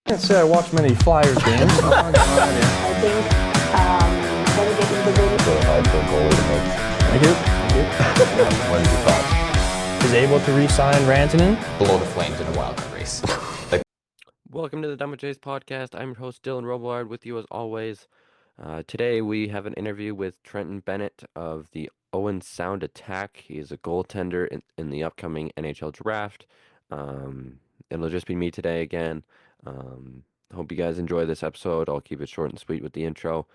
Can't say I watch many Flyers games. Oh my God, yeah. I think delegating the goalie So hard for a goalie to make. Thank you. Thank you. What are your thoughts? Is able to re-sign Rantanen. Below the Flames in a wildcard race. Welcome to the Dumb Jays podcast. I'm your host Dylan Robillard with you as always. Today we have an interview with Trenten Bennett of the Owen Sound Attack. He is a goaltender in the upcoming NHL Draft. It'll just be me today again. Hope you guys enjoy this episode. I'll keep it short and sweet with the intro.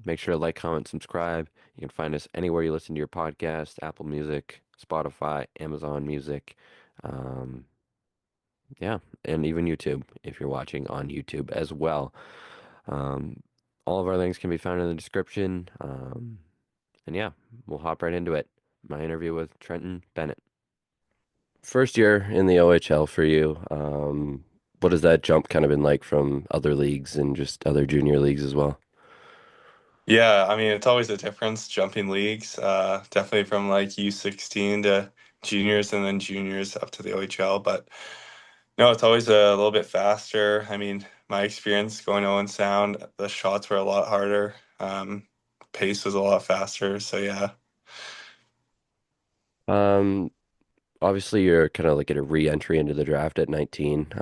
Make sure to like, comment, subscribe. You can find us anywhere you listen to your podcast: Apple Music, Spotify, Amazon Music. Yeah, and even YouTube if you're watching on YouTube as well. All of our links can be found in the description. And yeah, we'll hop right into it. My interview with Trenten Bennett. First year in the OHL for you. What has that jump kind of been like from other leagues and just other junior leagues as well? Yeah, I mean, it's always a difference jumping leagues, definitely from like U16 to juniors and then juniors up to the OHL. But no, it's always a little bit faster. I mean, my experience going to Owen Sound, the shots were a lot harder. Pace was a lot faster. So yeah. Um, Obviously you're kind of like at a re-entry into the draft at 19.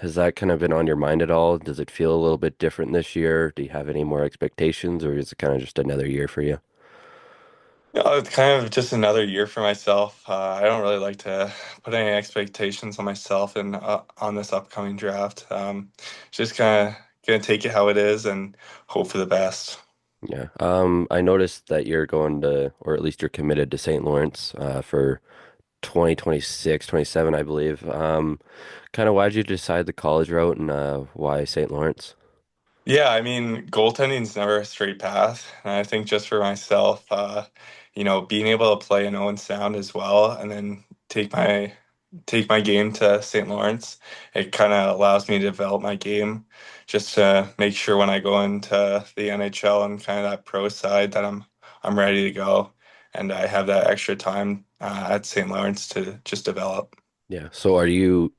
Has that kind of been on your mind at all? Does it feel a little bit different this year? Do you have any more expectations, or is it kind of just another year for you? No, it's kind of just another year for myself. I don't really like to put any expectations on myself and on this upcoming draft. Just kind of gonna take it how it is and hope for the best. Yeah. I noticed that you're going to, or at least you're committed to St. Lawrence for 2026, 27, I believe. Kind of why'd you decide the college route and why St. Lawrence? Yeah, I mean, goaltending's never a straight path. And I think just for myself, being able to play in Owen Sound as well and then take my game to St. Lawrence, it kind of allows me to develop my game just to make sure when I go into the NHL and kind of that pro side that I'm ready to go and I have that extra time at St. Lawrence to just develop. Yeah. So are you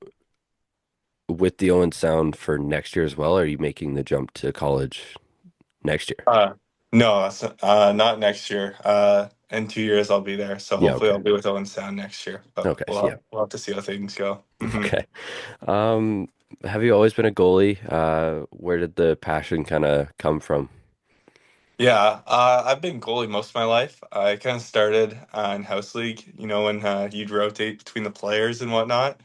with the Owen Sound for next year as well? Or are you making the jump to college next year? No, not next year. In 2 years, I'll be there. So Yeah. hopefully, Okay. I'll be with Owen Sound next year. But Okay. we'll Yeah. have, we'll have to see how things go. Okay. Um, have you always been a goalie? Where did the passion kind of come from? Yeah, I've been goalie most of my life. I kind of started in house league, when you'd rotate between the players and whatnot.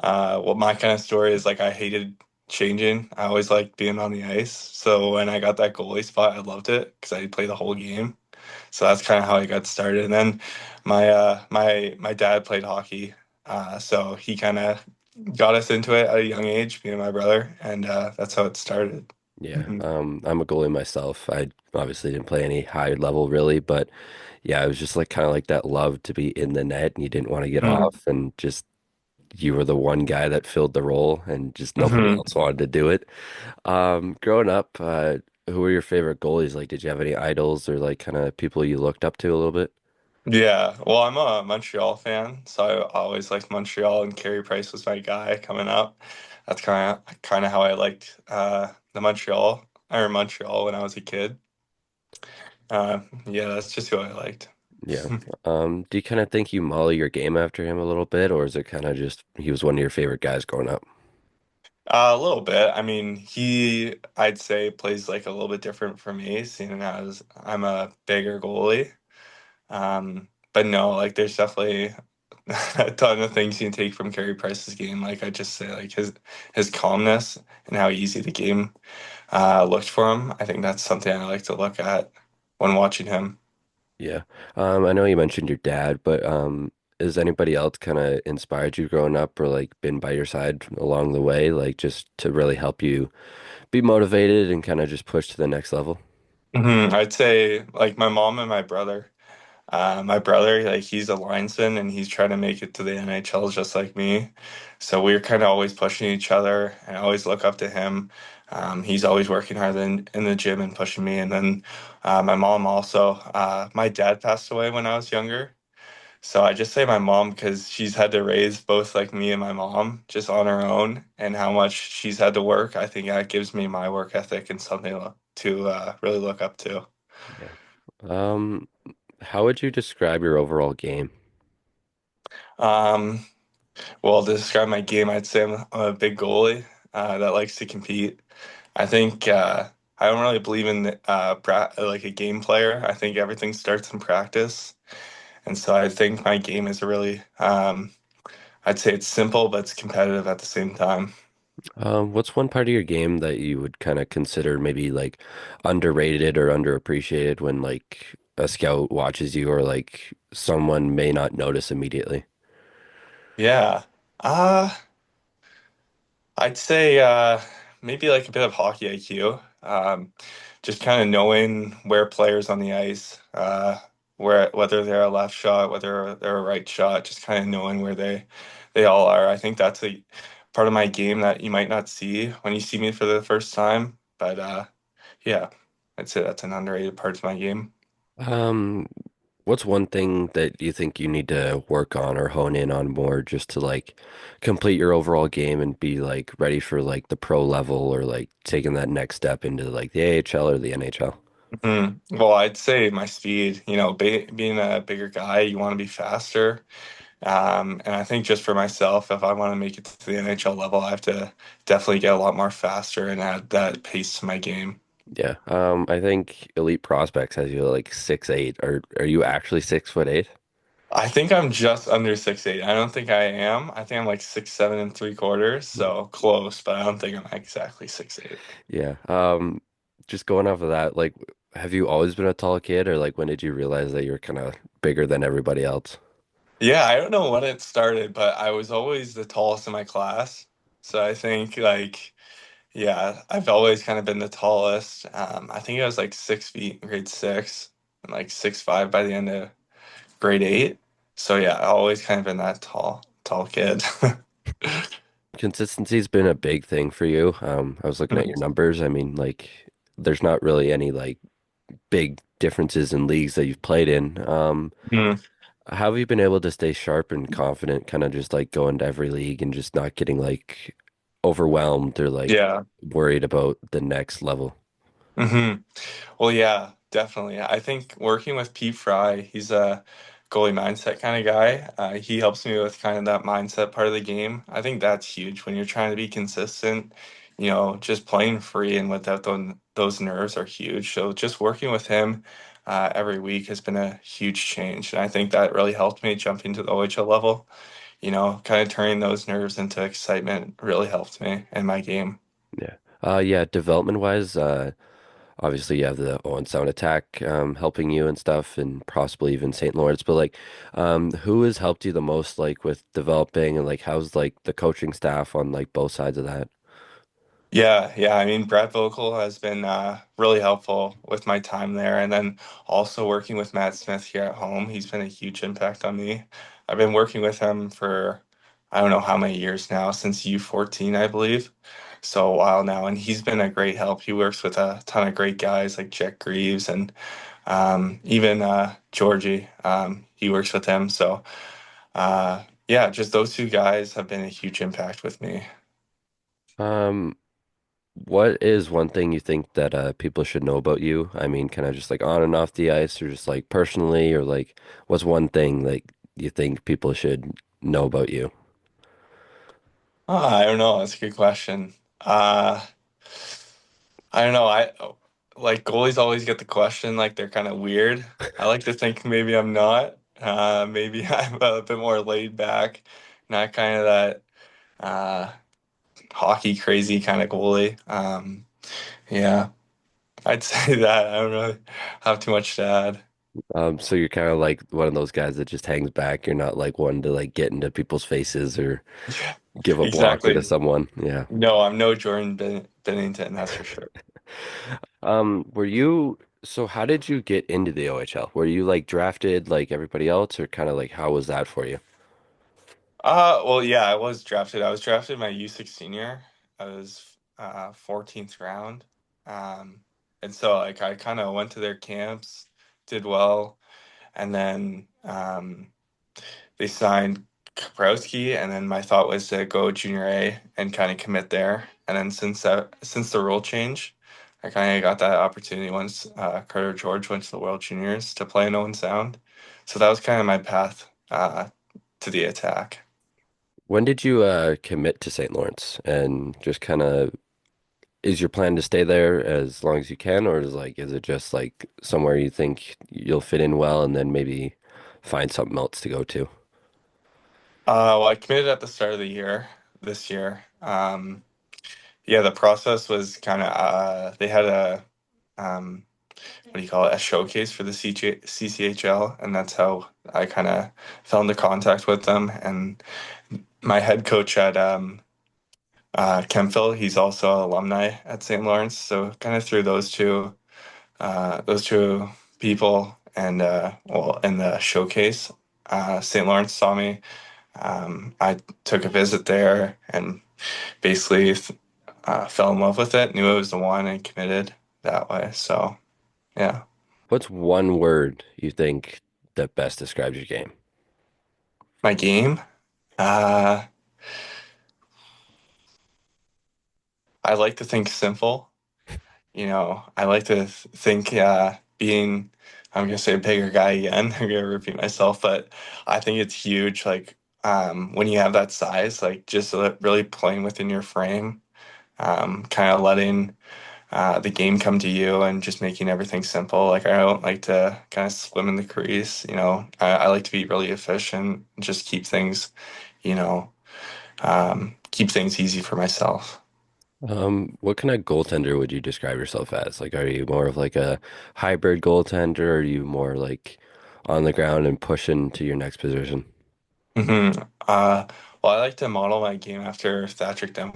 Well, my kind of story is like I hated changing. I always liked being on the ice. So when I got that goalie spot, I loved it because I play the whole game. So that's kind of how I got started. And then my dad played hockey, so he kind of got us into it at a young age, me and my brother, and that's how it started. Yeah. Mhm. I'm a goalie myself. I obviously didn't play any high level really, but yeah, it was just like kind of like that love to be in the net and you didn't want to get Mhm. off and just you were the one guy that filled the role and just nobody Mhm. else wanted to do it. Growing up, who were your favorite goalies? Like, did you have any idols or like kind of people you looked up to a little bit? Yeah, well, I'm a Montreal fan, so I always liked Montreal, and Carey Price was my guy coming up. That's kind of how I liked Montreal when I was a kid. Yeah, that's just who I liked. Yeah. Do you kind of think you model your game after him a little bit, or is it kind of just he was one of your favorite guys growing up? A little bit. I mean, I'd say, plays like a little bit different for me, seeing as I'm a bigger goalie. But no, like there's definitely a ton of things you can take from Carey Price's game. Like I just say, like his calmness and how easy the game looked for him. I think that's something I like to look at when watching him. Yeah. I know you mentioned your dad, but has anybody else kind of inspired you growing up or like been by your side along the way, like just to really help you be motivated and kind of just push to the next level? I'd say like my mom and my brother. My brother, like he's a linesman and he's trying to make it to the NHL just like me. So we're kind of always pushing each other and I always look up to him. He's always working hard in the gym and pushing me. And then my mom also, my dad passed away when I was younger. So I just say my mom because she's had to raise both like me and my mom just on her own, and how much she's had to work. I think that gives me my work ethic and something to really look up to. Yeah. Um, how would you describe your overall game? Um, well, to describe my game, I'd say I'm a big goalie that likes to compete. I think I don't really believe in like a game player. I think everything starts in practice, and so I think my game is really I'd say it's simple, but it's competitive at the same time. What's one part of your game that you would kind of consider maybe like underrated or underappreciated when like a scout watches you or like someone may not notice immediately? Yeah. Uh, I'd say maybe like a bit of hockey IQ. Just kind of knowing where players on the ice, whether they're a left shot, whether they're a right shot, just kind of knowing where they all are. I think that's a part of my game that you might not see when you see me for the first time. But yeah, I'd say that's an underrated part of my game. Um, what's one thing that you think you need to work on or hone in on more just to like complete your overall game and be like ready for like the pro level or like taking that next step into like the AHL or the NHL? Well, I'd say my speed, being a bigger guy, you want to be faster. And I think just for myself, if I want to make it to the NHL level, I have to definitely get a lot more faster and add that pace to my game. Yeah. I think Elite Prospects has you like 6'8". Are you actually 6'8"? I think I'm just under 6'8". I don't think I am. I think I'm like 6'7 3/4, so close, but I don't think I'm exactly 6'8". Yeah. Just going off of that, like, have you always been a tall kid, or like when did you realize that you're kind of bigger than everybody else? Yeah, I don't know when it started, but I was always the tallest in my class. So I think like yeah, I've always kind of been the tallest. I think I was like 6 feet in grade six and like 6'5" by the end of grade eight. So yeah, I always kind of been that tall kid. Consistency's been a big thing for you. I was looking at your numbers. I mean, like, there's not really any like big differences in leagues that you've played in. Mhm. How have you been able to stay sharp and confident, kind of just like go into every league and just not getting like overwhelmed or like Yeah. worried about the next level? hmm Well, yeah, definitely. I think working with Pete Fry, he's a goalie mindset kind of guy. He helps me with kind of that mindset part of the game. I think that's huge when you're trying to be consistent. Just playing free and without those nerves are huge. So just working with him every week has been a huge change. And I think that really helped me jumping to the OHL level. Kind of turning those nerves into excitement really helped me in my game. Yeah. Yeah, development wise, obviously you have the Owen Sound Attack helping you and stuff and possibly even St. Lawrence, but like who has helped you the most like with developing and like how's like the coaching staff on like both sides of that? Yeah, yeah. I mean, Brett Vogel has been really helpful with my time there. And then also working with Matt Smith here at home. He's been a huge impact on me. I've been working with him for I don't know how many years now, since U14, I believe. So a while now. And he's been a great help. He works with a ton of great guys like Jack Greaves and even Georgie. He works with him. So yeah, just those two guys have been a huge impact with me. Um, what is one thing you think that people should know about you? I mean, kind of just like on and off the ice or just like personally or like what's one thing like you think people should know about you? I don't know. That's a good question. I don't know. I like goalies always get the question like they're kind of weird. I like to think maybe I'm not. Maybe I'm a bit more laid back, not kind of that uh, hockey crazy kind of goalie. Yeah, I'd say that. I don't really have too much to add. So you're kind of like one of those guys that just hangs back. You're not like one to like get into people's faces or Yeah, give a blocker to exactly. someone. Yeah. No, I'm no Bennington, that's for sure. Were you, so how did you get into the OHL? Were you like drafted like everybody else or kind of like how was that for you? Well, yeah, I was drafted. I was drafted my U16 year. I was 14th round. Um, and so like I kind of went to their camps, did well, and then they signed Kaprowski, and then my thought was to go junior A and kind of commit there. And then since the rule change, I kind of got that opportunity once Carter George went to the World Juniors to play in Owen Sound. So that was kind of my path to the attack. When did you commit to St. Lawrence? And just kind of is your plan to stay there as long as you can, or is it just like somewhere you think you'll fit in well and then maybe find something else to go to? Well, I committed at the start of the year this year. Yeah, the process was kind of they had a um, what do you call it, a showcase for the CCHL, and that's how I kind of fell into contact with them. And my head coach at Kempville, he's also an alumni at St. Lawrence, so kind of through those two people, and well, in the showcase, St. Lawrence saw me. I took a visit there and basically fell in love with it, knew it was the one, and committed that way. So yeah. What's one word you think that best describes your game? My game, uh, I like to think simple. I like to think being, I'm gonna say a bigger guy again. I'm gonna repeat myself, but I think it's huge. Like when you have that size, like just really playing within your frame, kind of letting the game come to you and just making everything simple. Like I don't like to kind of swim in the crease. I like to be really efficient, and just you know, keep things easy for myself. What kind of goaltender would you describe yourself as? Like, are you more of like a hybrid goaltender, or are you more like on the ground and pushing to your next position? hmm well, I like to model my game after Thatcher, kind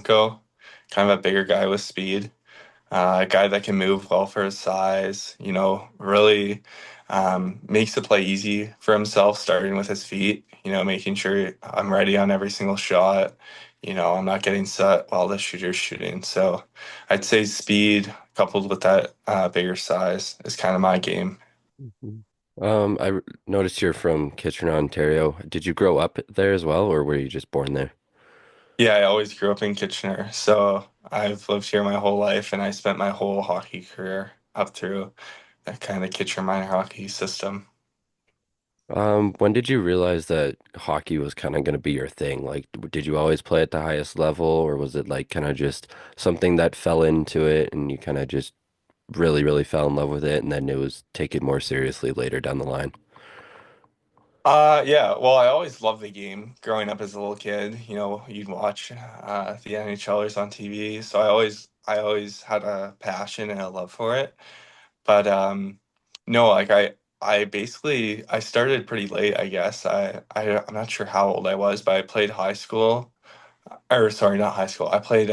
of a bigger guy with speed, a guy that can move well for his size, really makes the play easy for himself, starting with his feet, making sure I'm ready on every single shot. I'm not getting set while the shooter's shooting. So I'd say speed coupled with that bigger size is kind of my game. Mhm. Noticed you're from Kitchener, Ontario. Did you grow up there as well, or were you just born there? Yeah, I always grew up in Kitchener. So I've lived here my whole life, and I spent my whole hockey career up through that kind of Kitchener minor hockey system. When did you realize that hockey was kind of going to be your thing? Like, did you always play at the highest level, or was it like kind of just something that fell into it and you kind of just really, really fell in love with it, and then it was taken more seriously later down the line? Yeah, well, I always loved the game growing up as a little kid. You'd watch the NHLers on TV, so I always had a passion and a love for it. But no, like I started pretty late, I guess. I'm not sure how old I was, but I played high school, or sorry, not high school. I played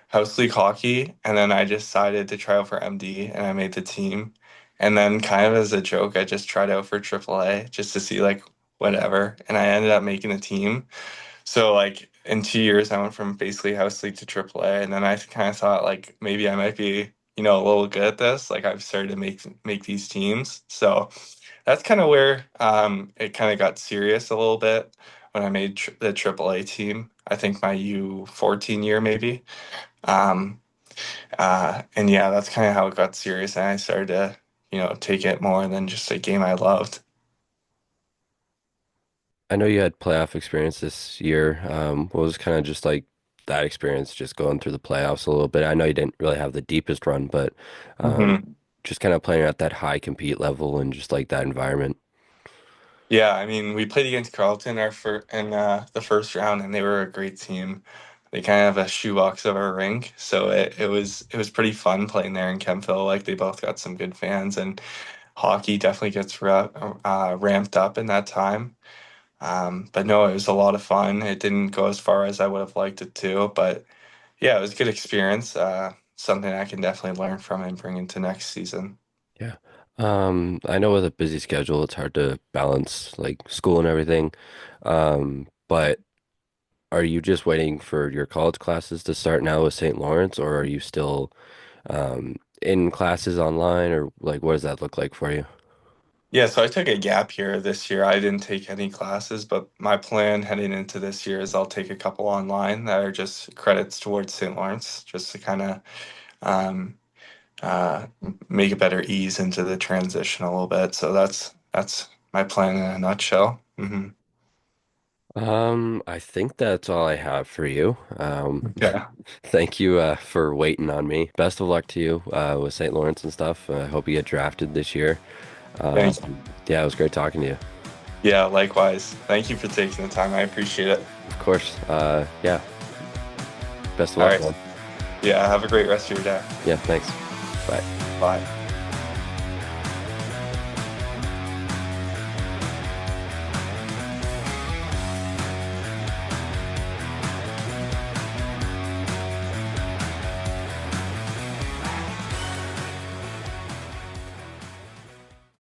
house league hockey, and then I decided to try out for MD, and I made the team. And then, kind of as a joke, I just tried out for AAA just to see like whatever, and I ended up making the team. So like in 2 years, I went from basically house league to AAA, and then I kind of thought like maybe I might be a little good at this. Like I've started to make these teams, so that's kind of where it kind of got serious a little bit when I made the AAA team. I think my U14 year maybe. Um, and yeah, that's kind of how it got serious, and I started to, take it more than just a game I loved. I know you had playoff experience this year. What was kind of just like that experience, just going through the playoffs a little bit? I know you didn't really have the deepest run, but hmm just kind of playing at that high compete level and just like that environment. Yeah, I mean, we played against Carleton in the first round, and they were a great team. They kind of have a shoebox of a rink, so it was pretty fun playing there in Kempville. Like they both got some good fans, and hockey definitely gets ramped up in that time. But no, it was a lot of fun. It didn't go as far as I would have liked it to, but yeah, it was a good experience. Something I can definitely learn from and bring into next season. Yeah. I know with a busy schedule, it's hard to balance like school and everything. But are you just waiting for your college classes to start now with St. Lawrence, or are you still in classes online, or like what does that look like for you? Yeah, so I took a gap year this year. I didn't take any classes, but my plan heading into this year is I'll take a couple online that are just credits towards St. Lawrence, just to kind of um, make a better ease into the transition a little bit. So that's my plan in a nutshell. I think that's all I have for you. Yeah, Thank you for waiting on me. Best of luck to you with St. Lawrence and stuff. I hope you get drafted this year. thanks. Yeah, it was great talking to you. Yeah, likewise. Thank you for taking the time. I appreciate it. Of course. Yeah. Best of All luck, right. man. Yeah, have a great rest of your day. Yeah, thanks. Bye. Bye.